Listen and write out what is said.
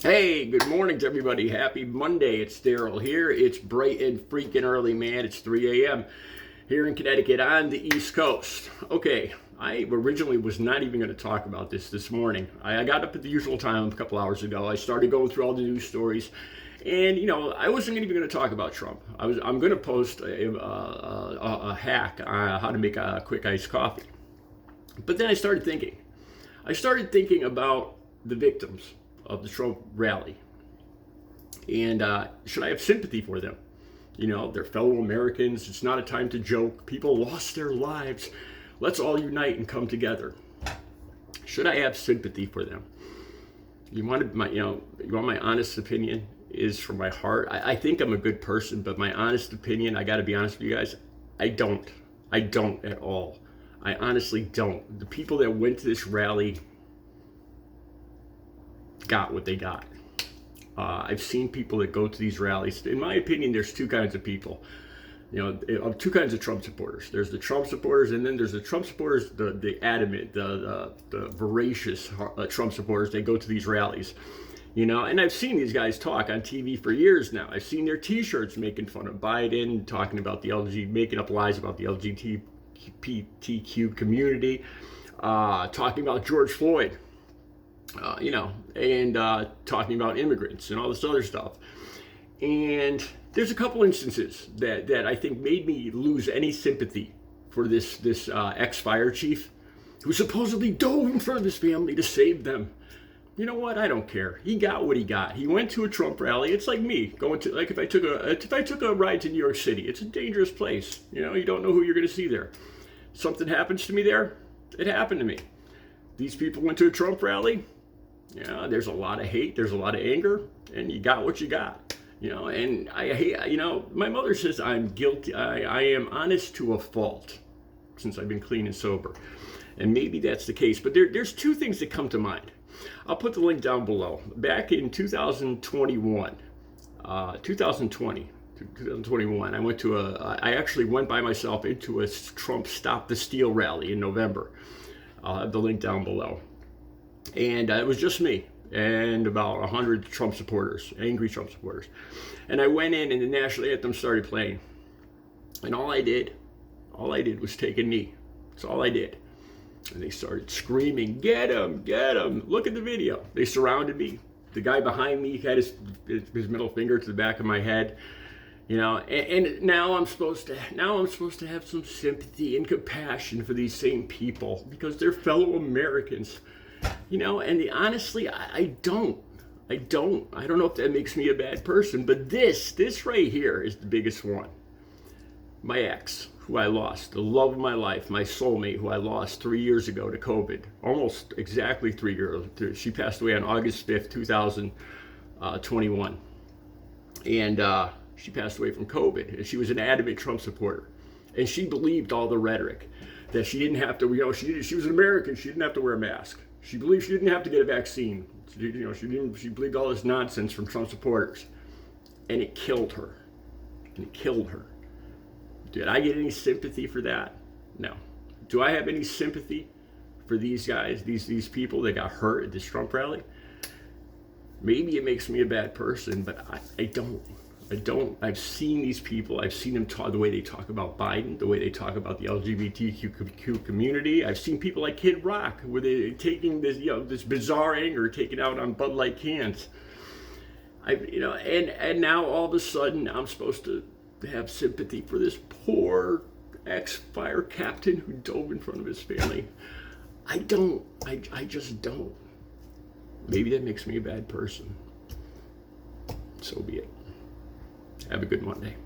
Hey, good morning to everybody. Happy Monday. It's Daryl here. It's bright and freaking early, man. It's 3 a.m. here in Connecticut on the East Coast. Okay, I originally was not even going to talk about this morning. I got up at the usual time a couple hours ago. I started going through all the news stories. And, I wasn't even going to talk about Trump. I'm going to post a hack on how to make a quick iced coffee. But then I started thinking. About the victims of the Trump rally. And should I have sympathy for them? They're fellow Americans. It's not a time to joke. People lost their lives. Let's all unite and come together. Should I have sympathy for them? You want my honest opinion? Is from my heart. I think I'm a good person, but my honest opinion, I got to be honest with you guys, I don't at all. I honestly don't. The people that went to this rally got what they got. I've seen people that go to these rallies. In my opinion, there's two kinds of people. Two kinds of Trump supporters. There's the Trump supporters, and then there's the Trump supporters, the adamant, the voracious Trump supporters. They go to these rallies. And I've seen these guys talk on TV for years now. I've seen their T-shirts making fun of Biden, talking about making up lies about the LGBTQ community, talking about George Floyd. And talking about immigrants and all this other stuff. And there's a couple instances that I think made me lose any sympathy for this ex-fire chief who supposedly dove in front of his family to save them. You know what? I don't care. He got what he got. He went to a Trump rally. It's like me going to, if I took a ride to New York City. It's a dangerous place. You don't know who you're going to see there. Something happens to me there. It happened to me. These people went to a Trump rally. There's a lot of hate, there's a lot of anger, and you got what you got. And I hate, my mother says I'm guilty. I am honest to a fault since I've been clean and sober. And maybe that's the case. But there's two things that come to mind. I'll put the link down below. Back in 2021, I went to I actually went by myself into a Trump Stop the Steal rally in November. I'll have the link down below. And it was just me and about 100 Trump supporters, angry Trump supporters. And I went in and the national anthem started playing. And all I did was take a knee. That's all I did. And they started screaming, "Get him, get him." Look at the video. They surrounded me. The guy behind me had his middle finger to the back of my head. And now I'm supposed to have some sympathy and compassion for these same people because they're fellow Americans. And honestly, I don't know if that makes me a bad person, but this right here is the biggest one. My ex, who I lost, the love of my life, my soulmate, who I lost 3 years ago to COVID, almost exactly 3 years. She passed away on August 5th, 2021. And she passed away from COVID. And she was an adamant Trump supporter. And she believed all the rhetoric that she didn't have to, she was an American, she didn't have to wear a mask. She believed she didn't have to get a vaccine. She believed all this nonsense from Trump supporters. And it killed her. Did I get any sympathy for that? No. Do I have any sympathy for these guys, these people that got hurt at this Trump rally? Maybe it makes me a bad person, but I don't. I've seen these people. I've seen them talk, the way they talk about Biden, the way they talk about the LGBTQ community. I've seen people like Kid Rock, where they're taking this bizarre anger, taken out on Bud Light cans. And now all of a sudden I'm supposed to have sympathy for this poor ex-fire captain who dove in front of his family. I don't. I just don't. Maybe that makes me a bad person. So be it. Have a good Monday.